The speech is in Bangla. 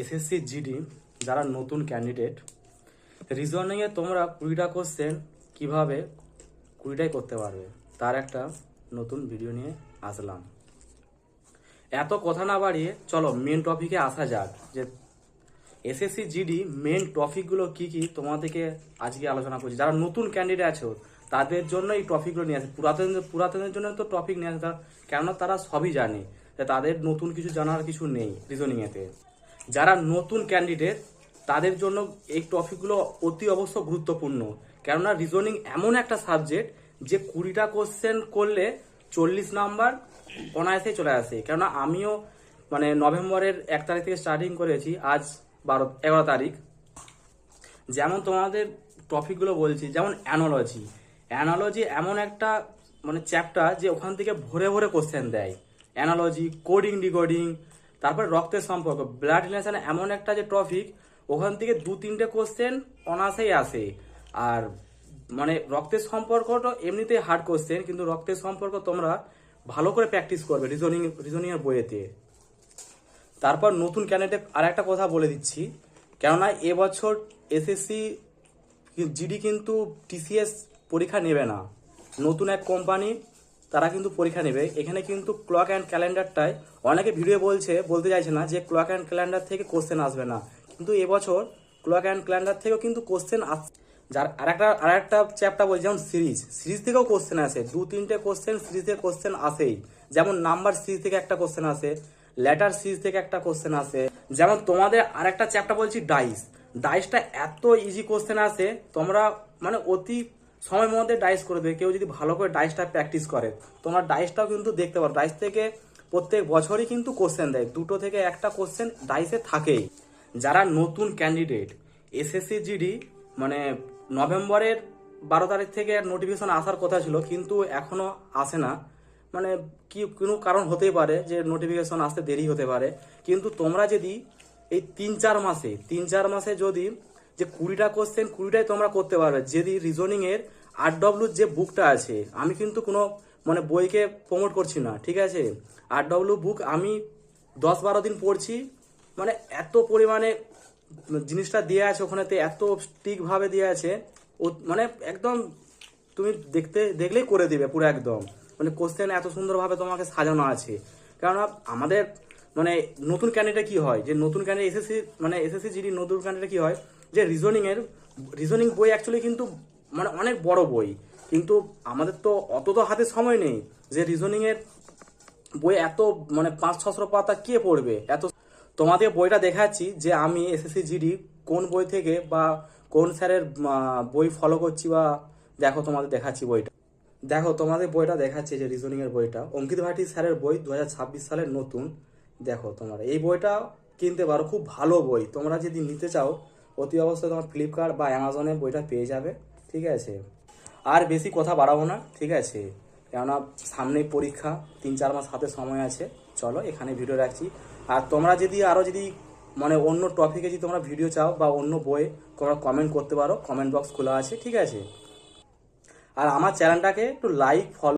এসএসসি জিডি যারা নতুন ক্যান্ডিডেট, রিজনিংয়ে তোমরা 20টা কোশ্চেন কীভাবে 20টাই করতে পারবে তার একটা নতুন ভিডিও নিয়ে আসলাম। এত কথা না বাড়িয়ে চলো মেন টপিকে আসা যাক, যে এসএসসি জিডি মেন টপিকগুলো কি কি তোমাদেরকে আজকে আলোচনা করছি। যারা নতুন ক্যান্ডিডেট আছো তাদের জন্য এই টপিকগুলো নিয়ে আসে, পুরাতনের জন্য তো টপিক নিয়ে আসে, কেননা তারা সবই জানে, তাদের নতুন কিছু জানার কিছু নেই রিজনিংয়েতে। যারা নতুন ক্যান্ডিডেট তাদের জন্য এই টপিকগুলো অতি অবশ্য গুরুত্বপূর্ণ, কেননা রিজনিং এমন একটা সাবজেক্ট যে 20টা কোশ্চেন করলে 40 নাম্বার অনায়াসেই চলে আসে। কেননা আমিও নভেম্বরের 1 তারিখ থেকে স্টার্টিং করেছি, আজ 11 তারিখ। যেমন তোমাদের টপিকগুলো বলছি, যেমন অ্যানালজি এমন একটা চ্যাপ্টার যে ওখান থেকে ভরে ভরে কোশ্চেন দেয়। অ্যানালজি, কোডিং ডিকোডিং, তারপর রক্তের সম্পর্ক, ব্লাড রিলেশন এমন একটা যে টপিক, ওখান থেকে 2-3টে কোশ্চেন অনায়াসেই আসে। আর রক্তের সম্পর্কটা এমনিতেই হার্ড কোশ্চেন, কিন্তু রক্তের সম্পর্ক তোমরা ভালো করে প্র্যাকটিস করবে রিজনিংয়ের বইয়েতে। তারপর নতুন ক্যান্ডিডেট আর একটা কথা বলে দিচ্ছি, কেননা এবছর এসএসসি জিডি কিন্তু টিসিএস পরীক্ষা নেবে না, নতুন এক কোম্পানি তারা কিন্তু পরীক্ষা নেবে। এখানে কিন্তু ক্লক অ্যান্ড ক্যালেন্ডারটাই অনেকে ভিডিও বলতে চাইছে না যে ক্লক অ্যান্ড ক্যালেন্ডার থেকে কোশ্চেন আসবে না, কিন্তু এবছর ক্লক অ্যান্ড ক্যালেন্ডার থেকেও কিন্তু কোশ্চেন আসছে। যার আরেকটা চ্যাপ্টার বলছে, যেমন সিরিজ থেকেও কোশ্চেন আসে, 2-3টে কোশ্চেন সিরিজ থেকে কোশ্চেন আসেই। যেমন নাম্বার সিরিজ থেকে একটা কোশ্চেন আসে, লেটার সিরিজ থেকে একটা কোশ্চেন আসে। যেমন তোমাদের আরেকটা চ্যাপ্টার বলছি ডাইসটা এত ইজি কোশ্চেন আসে, তোমরা অতি সময়ের মধ্যে ডাইস করে দেবে। কেউ যদি ভালো করে ডাইসটা প্র্যাকটিস করে, তোমরা ডাইসটাও কিন্তু দেখতে পারো। ডাইস থেকে প্রত্যেক বছরই কিন্তু কোশ্চেন দেয়, 2টো থেকে একটা কোশ্চেন ডাইসে থাকেই। যারা নতুন ক্যান্ডিডেট, এসএসসি জিডি নভেম্বরের 12 তারিখ থেকে নোটিফিকেশন আসার কথা ছিল, কিন্তু এখনো আসে না। কি কোনো কারণ হতেই পারে যে নোটিফিকেশন আসতে দেরি হতে পারে। কিন্তু তোমরা যদি এই 3-4 মাসে যদি যে 20টা কোশ্চেন 20টাই তোমরা করতে পারবে, যদি রিজনিংয়ের আরডব্লিউ যে বুকটা আছে, আমি কিন্তু কোনো বইকে প্রমোট করছি না, ঠিক আছে। আরডব্লিউ বুক আমি 10-12 দিন পড়ছি, এত পরিমাণে জিনিসটা দেওয়া আছে ওখানেতে, এত স্ট্রিক্টভাবে দেওয়া আছে, ও একদম তুমি দেখলেই করে দিবে পুরো একদম। কোশ্চেন এত সুন্দরভাবে তোমাকে সাজানো আছে। কেননা আমাদের নতুন ক্যান্ডিডেট কি হয়, যে নতুন ক্যান্ডিডেট এসএসসি জিডি নতুন ক্যান্ডিডেট কি হয়, যে রিজনিং বই অ্যাকচুয়ালি কিন্তু অনেক বড় বই, কিন্তু আমাদের তো অত তো হাতে সময় নেই যে রিজনিংয়ের বই এত 500-600 পাতা কে পড়বে এত। তোমাদের বইটা দেখাচ্ছি যে আমি এসএসসি জিডি কোন বই থেকে বা কোন স্যারের বই ফলো করছি, বা দেখো তোমাদের দেখাচ্ছি বইটা। দেখো তোমাদের বইটা দেখাচ্ছে, যে রিজনিংয়ের বইটা অঙ্কিত ভাটি স্যারের বই, 2026 সালের নতুন। দেখো তোমরা এই বইটা কিনতে পারো, খুব ভালো বই। তোমরা যদি নিতে চাও অতি অবশ্যই তোমার ফ্লিপকার্ট বা অ্যামাজনে বইটা পেয়ে যাবে, ঠিক আছে। আর বেশি কথা বাড়াবো না, ঠিক আছে, কেননা সামনেই পরীক্ষা, 3-4 মাস হাতে সময় আছে। চলো এখানে ভিডিও রাখছি। আর তোমরা যদি আরও যদি অন্য টপিকে যদি তোমরা ভিডিও চাও বা অন্য বইয়ে, তোমরা কমেন্ট করতে পারো, কমেন্ট বক্স খোলা আছে, ঠিক আছে। আর আমার চ্যানেলটাকে একটু লাইক ফলো